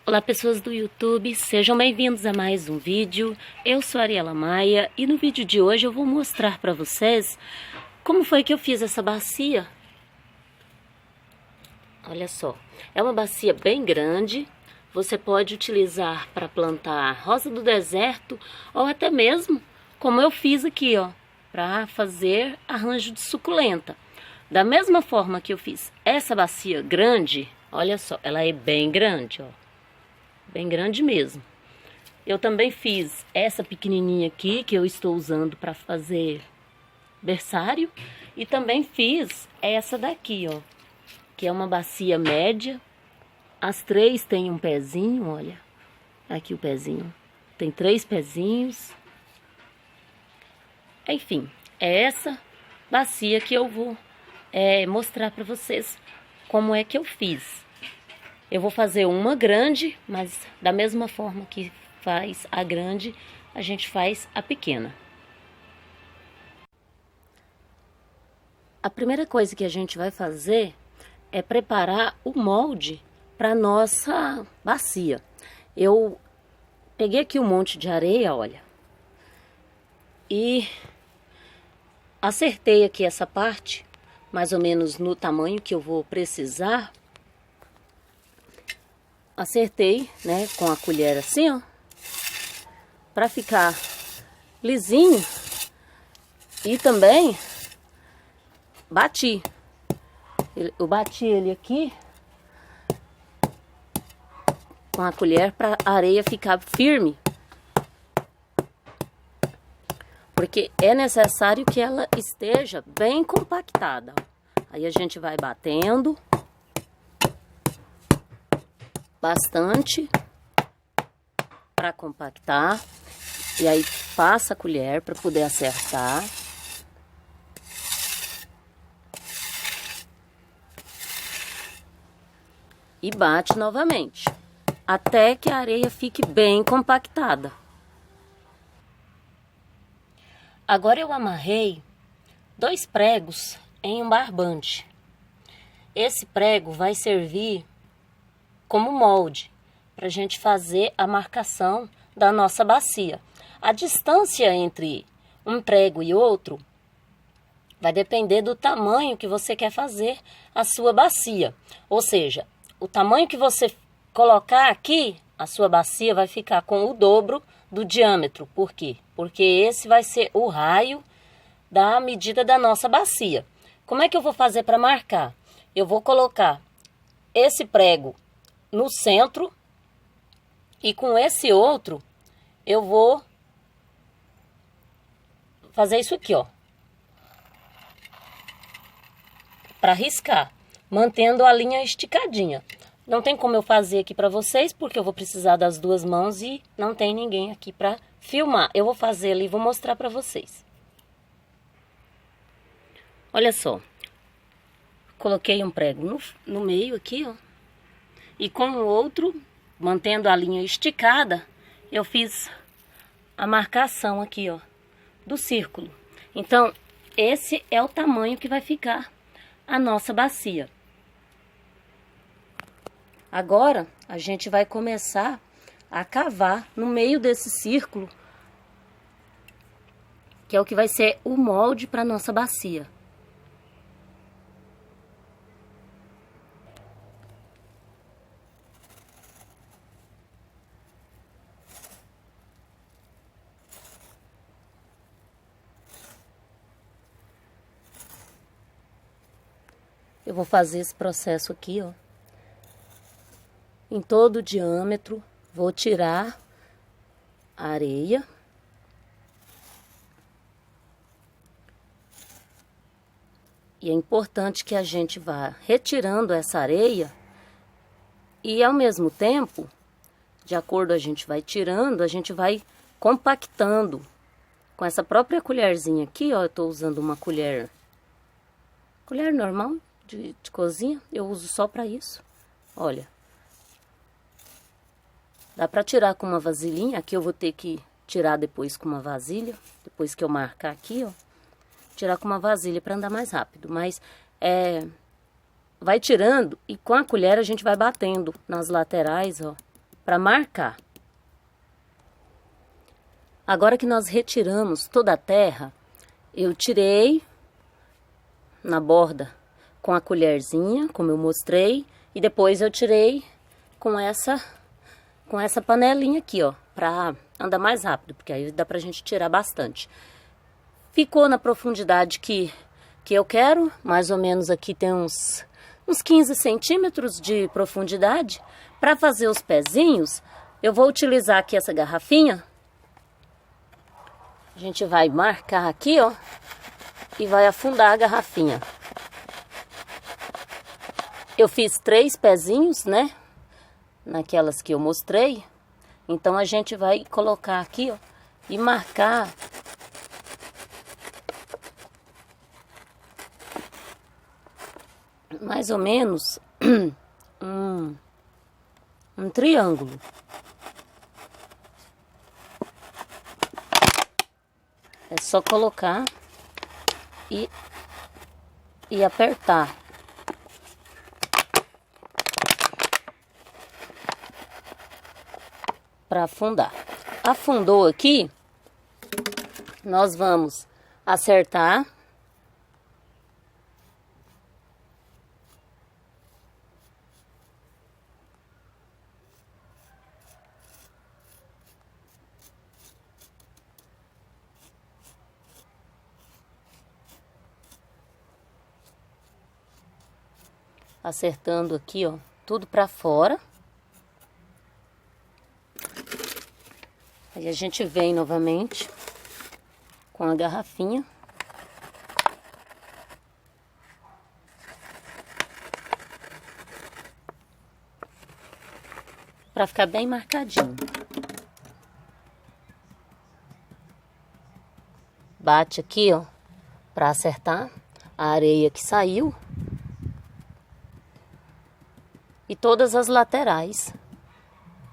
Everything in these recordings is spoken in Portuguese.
Olá pessoas do YouTube, sejam bem-vindos a mais um vídeo. Eu sou a Ariela Maia e no vídeo de hoje eu vou mostrar para vocês como foi que eu fiz essa bacia. Olha só, é uma bacia bem grande, você pode utilizar para plantar rosa do deserto ou até mesmo, como eu fiz aqui, ó, para fazer arranjo de suculenta. Da mesma forma que eu fiz essa bacia grande, olha só, ela é bem grande, ó. Bem grande mesmo. Eu também fiz essa pequenininha aqui, que eu estou usando para fazer berçário. E também fiz essa daqui, ó. Que é uma bacia média. As três têm um pezinho, olha. Aqui o pezinho. Tem 3 pezinhos. Enfim, é essa bacia que eu vou mostrar para vocês como é que eu fiz. Eu vou fazer uma grande, mas da mesma forma que faz a grande, a gente faz a pequena. A primeira coisa que a gente vai fazer é preparar o molde para nossa bacia. Eu peguei aqui um monte de areia, olha, e acertei aqui essa parte, mais ou menos no tamanho que eu vou precisar. Acertei, né, com a colher assim, ó, para ficar lisinho. E também bati. Eu bati ele aqui com a colher para a areia ficar firme. Porque é necessário que ela esteja bem compactada. Aí a gente vai batendo bastante para compactar, e aí passa a colher para poder acertar. E bate novamente, até que a areia fique bem compactada. Agora eu amarrei 2 pregos em um barbante. Esse prego vai servir como molde, para a gente fazer a marcação da nossa bacia. A distância entre um prego e outro vai depender do tamanho que você quer fazer a sua bacia. Ou seja, o tamanho que você colocar aqui, a sua bacia vai ficar com o dobro do diâmetro. Por quê? Porque esse vai ser o raio da medida da nossa bacia. Como é que eu vou fazer para marcar? Eu vou colocar esse prego no centro e com esse outro eu vou fazer isso aqui, ó, para riscar, mantendo a linha esticadinha. Não tem como eu fazer aqui para vocês porque eu vou precisar das 2 mãos e não tem ninguém aqui para filmar. Eu vou fazer ali e vou mostrar para vocês. Olha só, coloquei um prego no meio aqui, ó. E com o outro, mantendo a linha esticada, eu fiz a marcação aqui, ó, do círculo. Então, esse é o tamanho que vai ficar a nossa bacia. Agora, a gente vai começar a cavar no meio desse círculo, que é o que vai ser o molde para nossa bacia. Eu vou fazer esse processo aqui, ó, em todo o diâmetro. Vou tirar a areia. E é importante que a gente vá retirando essa areia e ao mesmo tempo, de acordo a gente vai tirando, a gente vai compactando. Com essa própria colherzinha aqui, ó, eu tô usando uma colher normal de cozinha, eu uso só para isso. Olha, dá para tirar com uma vasilhinha. Aqui eu vou ter que tirar depois com uma vasilha, depois que eu marcar aqui, ó, tirar com uma vasilha para andar mais rápido. Mas vai tirando e com a colher a gente vai batendo nas laterais, ó, para marcar. Agora que nós retiramos toda a terra, eu tirei na borda com a colherzinha, como eu mostrei, e depois eu tirei com essa panelinha aqui, ó, para andar mais rápido, porque aí dá pra gente tirar bastante. Ficou na profundidade que eu quero, mais ou menos aqui tem uns 15 centímetros de profundidade. Para fazer os pezinhos, eu vou utilizar aqui essa garrafinha. A gente vai marcar aqui, ó, e vai afundar a garrafinha. Eu fiz 3 pezinhos, né, naquelas que eu mostrei. Então a gente vai colocar aqui, ó, e marcar mais ou menos um triângulo. É só colocar e apertar. Para afundar. Afundou aqui, nós vamos acertar. Acertando aqui, ó, tudo para fora. Aí a gente vem novamente com a garrafinha. Para ficar bem marcadinho. Bate aqui, ó, para acertar a areia que saiu. E todas as laterais,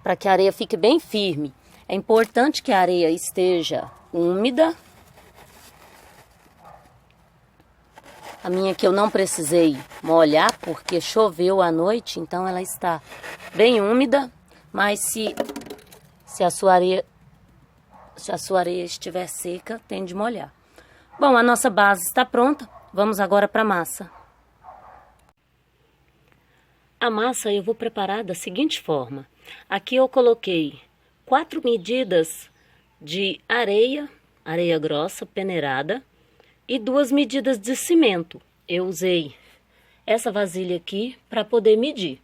para que a areia fique bem firme. É importante que a areia esteja úmida. A minha aqui eu não precisei molhar porque choveu à noite, então ela está bem úmida. Mas se a sua areia estiver seca, tem de molhar. Bom, a nossa base está pronta. Vamos agora para a massa. A massa eu vou preparar da seguinte forma. Aqui eu coloquei 4 medidas de areia grossa, peneirada, e 2 medidas de cimento. Eu usei essa vasilha aqui para poder medir.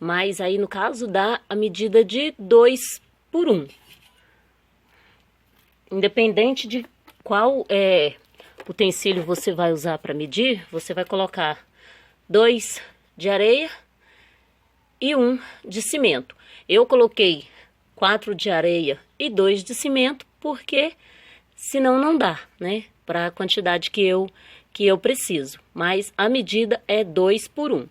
Mas aí no caso dá a medida de 2 por 1. Independente de qual utensílio você vai usar para medir, você vai colocar 2 de areia e 1 de cimento. Eu coloquei 4 de areia e 2 de cimento, porque senão não dá, né? Para a quantidade que eu preciso. Mas a medida é 2 por 1.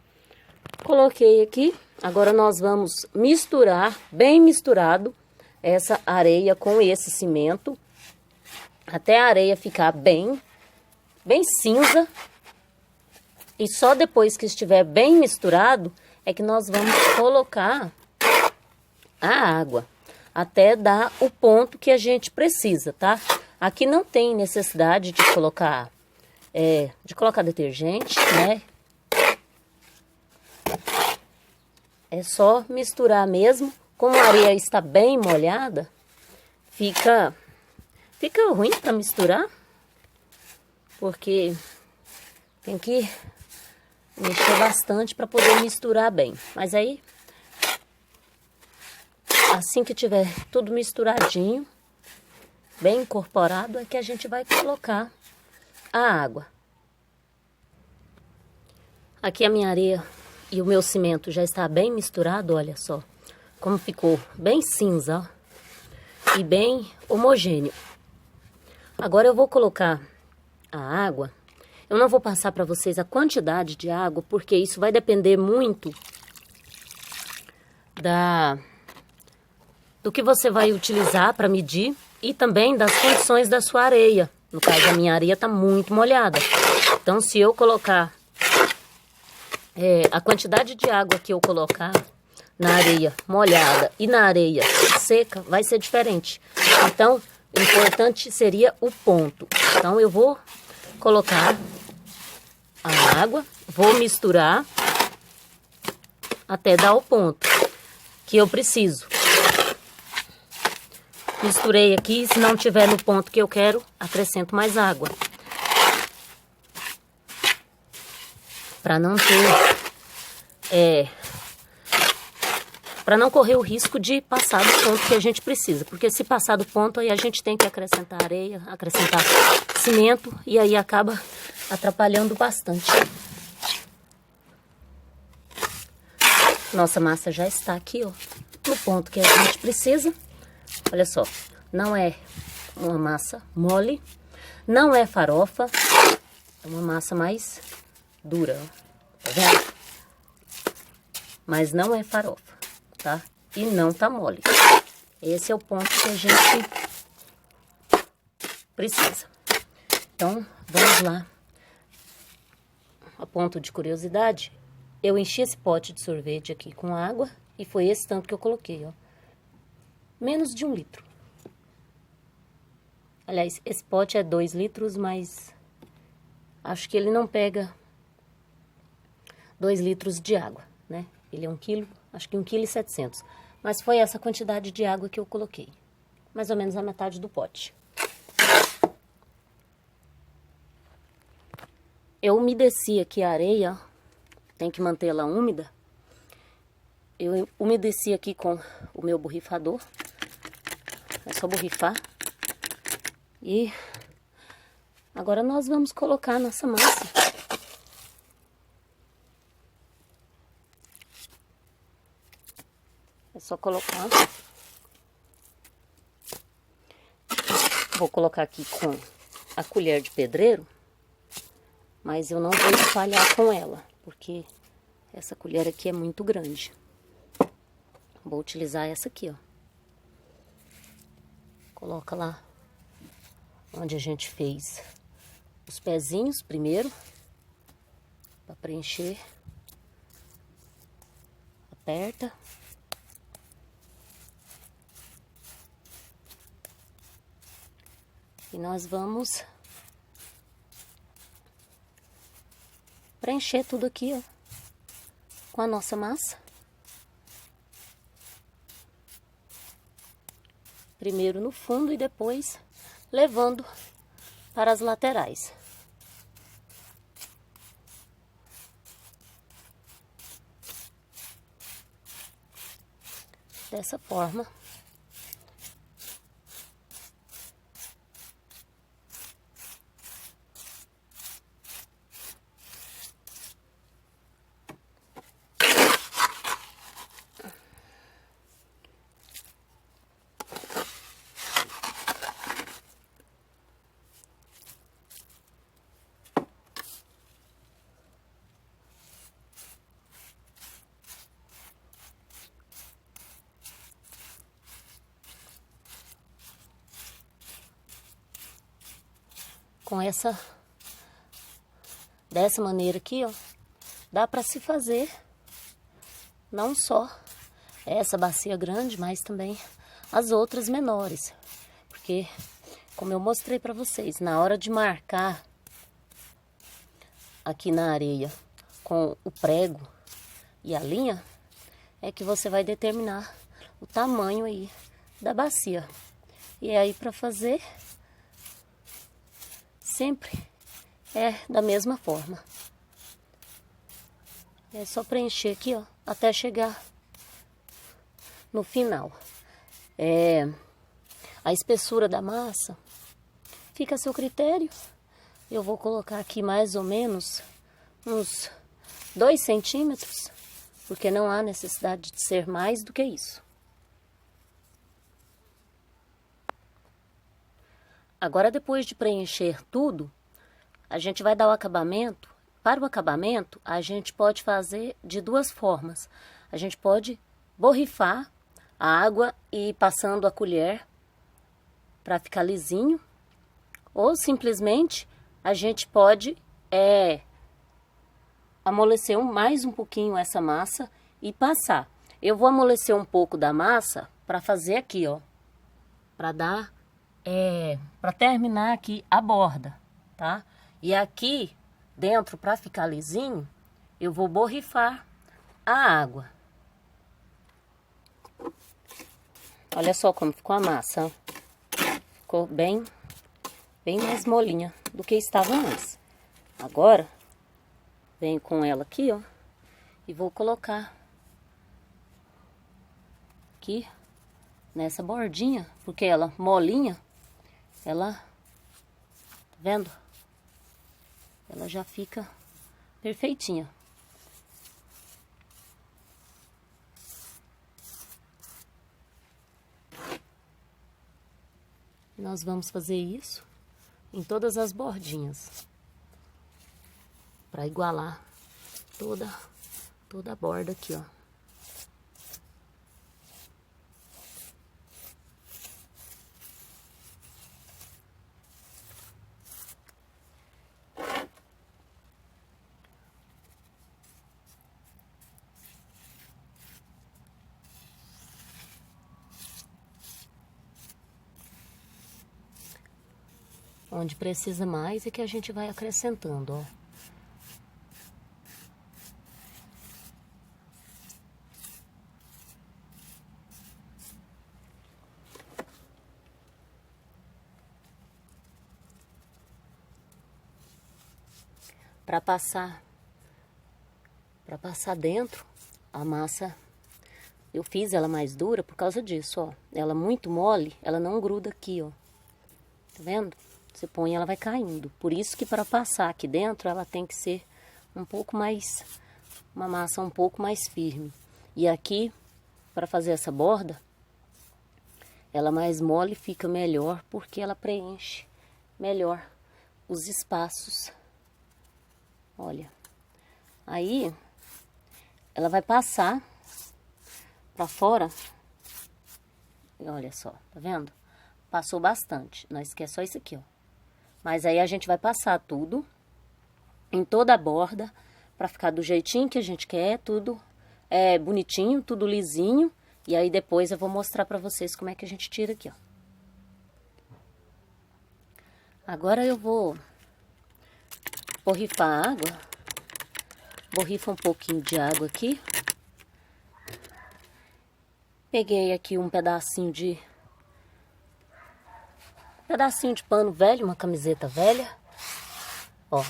Coloquei aqui. Agora nós vamos misturar, bem misturado, essa areia com esse cimento. Até a areia ficar bem cinza. E só depois que estiver bem misturado, é que nós vamos colocar a água, até dar o ponto que a gente precisa, tá? Aqui não tem necessidade de colocar detergente, né? É só misturar mesmo. Como a areia está bem molhada, fica ruim para misturar, porque tem que mexer bastante para poder misturar bem. Mas aí, assim que tiver tudo misturadinho, bem incorporado, é que a gente vai colocar a água. Aqui a minha areia e o meu cimento já está bem misturado, olha só como ficou bem cinza, ó, e bem homogêneo. Agora eu vou colocar a água. Eu não vou passar para vocês a quantidade de água, porque isso vai depender muito do que você vai utilizar para medir e também das condições da sua areia. No caso, a minha areia está muito molhada. Então, se eu colocar a quantidade de água que eu colocar na areia molhada e na areia seca, vai ser diferente. Então, o importante seria o ponto. Então, eu vou colocar a água, vou misturar até dar o ponto que eu preciso. Misturei aqui, se não tiver no ponto que eu quero, acrescento mais água. Para não ter, para não correr o risco de passar do ponto que a gente precisa. Porque se passar do ponto, aí a gente tem que acrescentar areia, acrescentar cimento e aí acaba atrapalhando bastante. Nossa massa já está aqui, ó, no ponto que a gente precisa. Olha só, não é uma massa mole, não é farofa, é uma massa mais dura, ó, tá vendo? Mas não é farofa, tá? E não tá mole. Esse é o ponto que a gente precisa. Então, vamos lá. A ponto de curiosidade, eu enchi esse pote de sorvete aqui com água e foi esse tanto que eu coloquei, ó. Menos de 1 litro. Aliás, esse pote é 2 litros, mas acho que ele não pega 2 litros de água, né? Ele é 1 quilo, acho que 1,7 kg. Mas foi essa quantidade de água que eu coloquei. Mais ou menos a metade do pote. Eu umedeci aqui a areia, tem que mantê-la úmida. Eu umedeci aqui com o meu borrifador. É só borrifar. E agora nós vamos colocar a nossa massa. É só colocar. Vou colocar aqui com a colher de pedreiro. Mas eu não vou espalhar com ela, porque essa colher aqui é muito grande. Vou utilizar essa aqui, ó. Coloca lá onde a gente fez os pezinhos primeiro, para preencher. Aperta. E nós vamos preencher tudo aqui, ó, com a nossa massa. Primeiro no fundo e depois levando para as laterais. Dessa forma. Com dessa maneira aqui, ó, dá para se fazer não só essa bacia grande, mas também as outras menores. Porque, como eu mostrei para vocês, na hora de marcar aqui na areia com o prego e a linha, é que você vai determinar o tamanho aí da bacia. E aí, para fazer, sempre é da mesma forma. É só preencher aqui, ó, até chegar no final. A espessura da massa fica a seu critério. Eu vou colocar aqui mais ou menos uns 2 centímetros, porque não há necessidade de ser mais do que isso. Agora, depois de preencher tudo, a gente vai dar o acabamento. Para o acabamento, a gente pode fazer de 2 formas. A gente pode borrifar a água e ir passando a colher para ficar lisinho. Ou simplesmente a gente pode amolecer mais um pouquinho essa massa e passar. Eu vou amolecer um pouco da massa para fazer aqui, ó. Para dar, para terminar aqui a borda, tá? E aqui dentro, para ficar lisinho, eu vou borrifar a água. Olha só como ficou a massa, ó. Ficou bem mais molinha do que estava antes. Agora, venho com ela aqui, ó, e vou colocar aqui nessa bordinha, porque ela molinha, ela, tá vendo? Ela já fica perfeitinha. Nós vamos fazer isso em todas as bordinhas, para igualar toda a borda aqui, ó. Onde precisa mais é que a gente vai acrescentando, ó. Para passar dentro, a massa, eu fiz ela mais dura por causa disso, ó. Ela muito mole, ela não gruda aqui, ó. Tá vendo? Você põe, ela vai caindo. Por isso que para passar aqui dentro, ela tem que ser um pouco mais, uma massa um pouco mais firme. E aqui, para fazer essa borda, ela mais mole fica melhor, porque ela preenche melhor os espaços. Olha, aí ela vai passar para fora. E olha só, tá vendo? Passou bastante. Não esquece só isso aqui, ó. Mas aí a gente vai passar tudo em toda a borda para ficar do jeitinho que a gente quer, tudo bonitinho, tudo lisinho. E aí depois eu vou mostrar para vocês como é que a gente tira aqui, ó. Agora eu vou borrifar a água. Borrifa um pouquinho de água aqui. Peguei aqui um pedacinho de pano velho, uma camiseta velha, ó.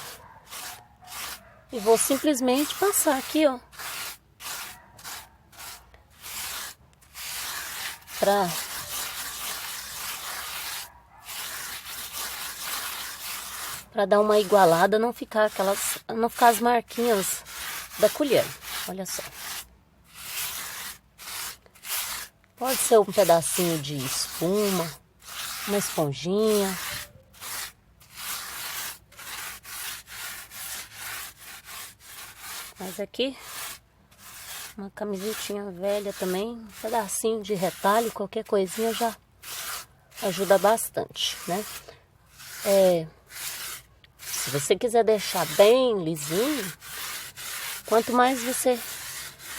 E vou simplesmente passar aqui, ó, pra dar uma igualada, não ficar as marquinhas da colher. Olha só. Pode ser um pedacinho de espuma, uma esponjinha. Mas aqui, uma camisetinha velha também, um pedacinho de retalho, qualquer coisinha já ajuda bastante, né? Se você quiser deixar bem lisinho, quanto mais você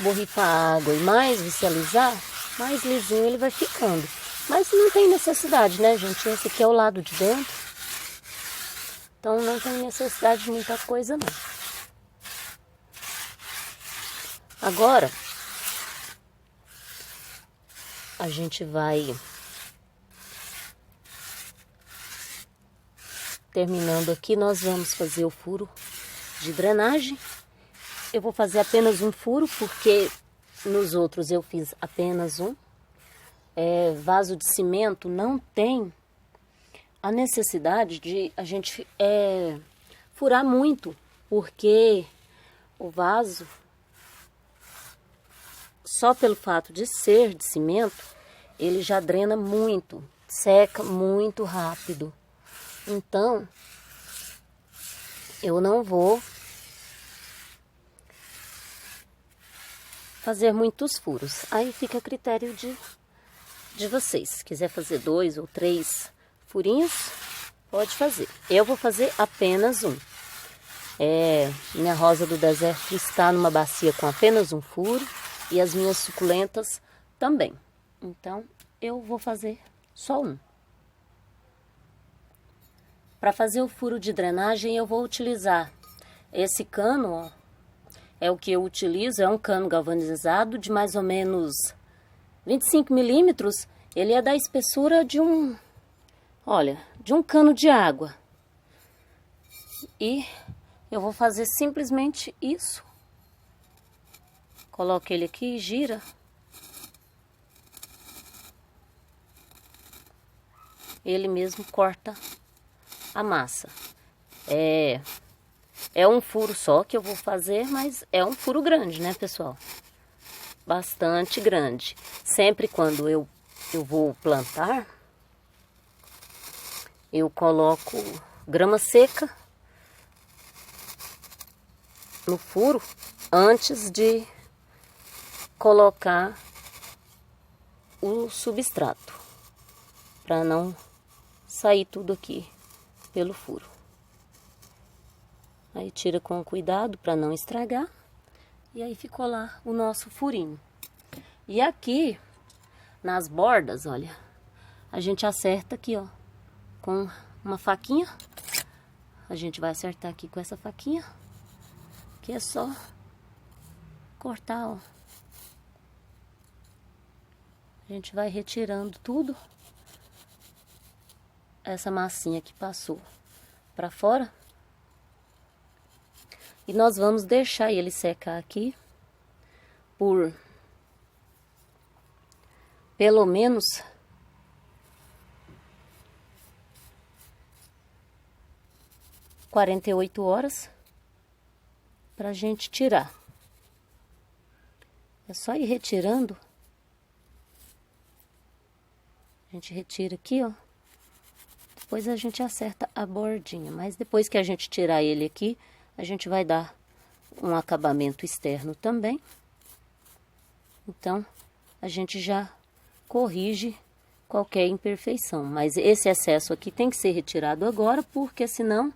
borrifar a água e mais você alisar, mais lisinho ele vai ficando. Mas não tem necessidade, né, gente? Esse aqui é o lado de dentro. Então não tem necessidade de muita coisa, não. Agora, a gente vai terminando aqui, nós vamos fazer o furo de drenagem. Eu vou fazer apenas um furo, porque nos outros eu fiz apenas um. Vaso de cimento não tem a necessidade de a gente furar muito, porque o vaso, só pelo fato de ser de cimento, ele já drena muito, seca muito rápido. Então, eu não vou fazer muitos furos. Aí fica a critério de vocês. Se quiser fazer 2 ou 3 furinhos, pode fazer. Eu vou fazer apenas um. Minha rosa do deserto está numa bacia com apenas um furo. E as minhas suculentas também. Então, eu vou fazer só um. Para fazer o furo de drenagem, eu vou utilizar esse cano, ó. É o que eu utilizo, é um cano galvanizado de mais ou menos 25 milímetros. Ele é da espessura de um, olha, de um cano de água. E eu vou fazer simplesmente isso. Coloco ele aqui e gira. Ele mesmo corta a massa. É um furo só que eu vou fazer, mas é um furo grande, né, pessoal? Bastante grande. Sempre quando eu vou plantar, eu coloco grama seca no furo antes de colocar o substrato, para não sair tudo aqui pelo furo. Aí tira com cuidado para não estragar. E aí ficou lá o nosso furinho. E aqui, nas bordas, olha, a gente acerta aqui, ó, com uma faquinha. A gente vai acertar aqui com essa faquinha, que é só cortar, ó. A gente vai retirando tudo. Essa massinha que passou para fora. E nós vamos deixar ele secar aqui por pelo menos 48 horas pra gente tirar. É só ir retirando. A gente retira aqui, ó. Depois a gente acerta a bordinha, mas depois que a gente tirar ele aqui, a gente vai dar um acabamento externo também. Então, a gente já corrige qualquer imperfeição. Mas esse excesso aqui tem que ser retirado agora, porque senão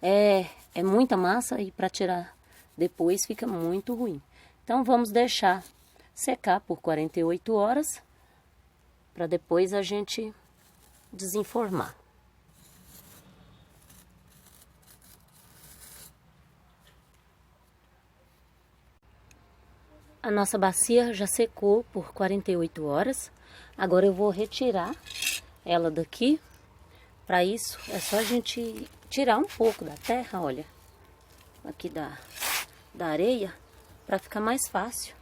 é muita massa e para tirar depois fica muito ruim. Então, vamos deixar secar por 48 horas, para depois a gente desenformar. A nossa bacia já secou por 48 horas. Agora eu vou retirar ela daqui. Para isso, é só a gente tirar um pouco da terra, olha. Aqui da areia, para ficar mais fácil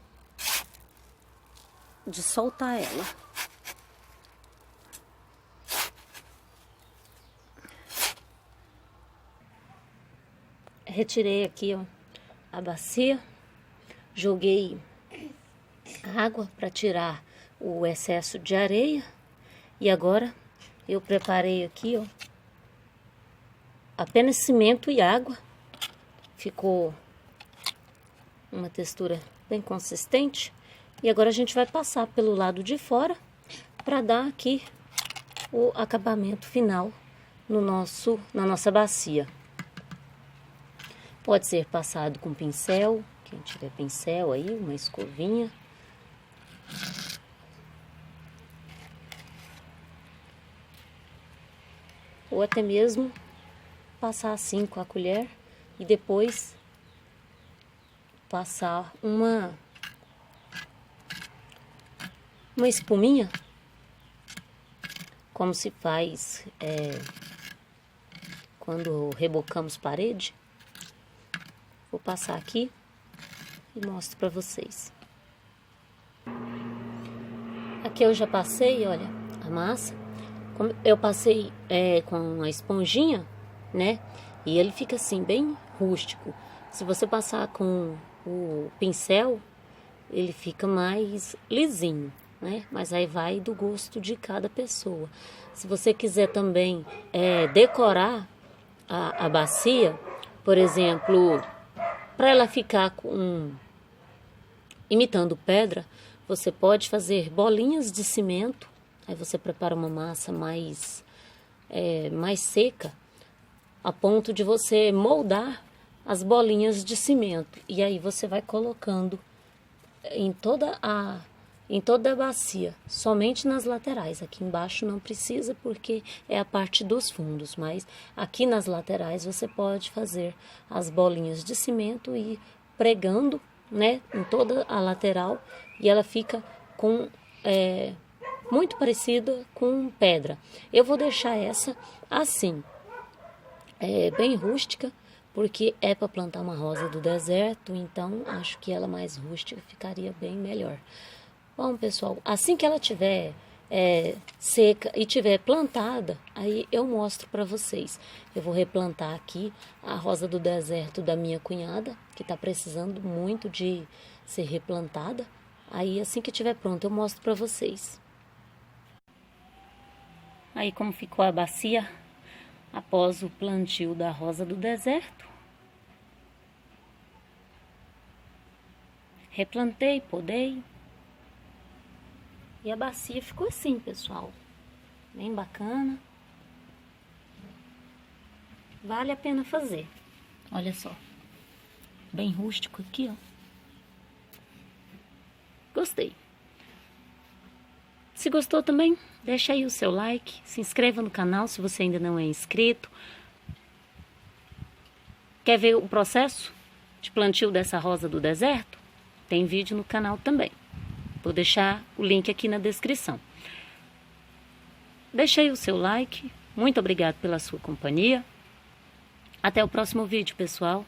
de soltar ela. Retirei aqui, ó, a bacia. Joguei água para tirar o excesso de areia. E agora eu preparei aqui, ó, apenas cimento e água. Ficou uma textura bem consistente. E agora a gente vai passar pelo lado de fora para dar aqui o acabamento final na nossa bacia. Pode ser passado com pincel. Quem tiver pincel aí, uma escovinha. Ou até mesmo passar assim com a colher e depois passar uma espuminha, como se faz quando rebocamos parede. Vou passar aqui e mostro para vocês. Aqui eu já passei, olha, a massa. Eu passei com a esponjinha, né? E ele fica assim, bem rústico. Se você passar com o pincel, ele fica mais lisinho, né? Mas aí vai do gosto de cada pessoa. Se você quiser também decorar a bacia, por exemplo, para ela ficar imitando pedra, você pode fazer bolinhas de cimento. Aí você prepara uma massa mais seca, a ponto de você moldar as bolinhas de cimento. E aí você vai colocando em toda a bacia, somente nas laterais. Aqui embaixo não precisa porque é a parte dos fundos, mas aqui nas laterais você pode fazer as bolinhas de cimento e ir pregando, né, em toda a lateral, e ela fica com muito parecida com pedra. Eu vou deixar essa assim, bem rústica, porque é para plantar uma rosa do deserto, então acho que ela mais rústica ficaria bem melhor. Bom, pessoal, assim que ela tiver seca e tiver plantada, aí eu mostro para vocês. Eu vou replantar aqui a rosa do deserto da minha cunhada, que está precisando muito de ser replantada. Aí assim que tiver pronto eu mostro para vocês. Aí como ficou a bacia após o plantio da rosa do deserto. Replantei, podei. E a bacia ficou assim, pessoal. Bem bacana. Vale a pena fazer. Olha só. Bem rústico aqui, ó. Gostei. Se gostou também, deixa aí o seu like. Se inscreva no canal se você ainda não é inscrito. Quer ver o processo de plantio dessa rosa do deserto? Tem vídeo no canal também. Vou deixar o link aqui na descrição. Deixa aí o seu like. Muito obrigado pela sua companhia. Até o próximo vídeo, pessoal.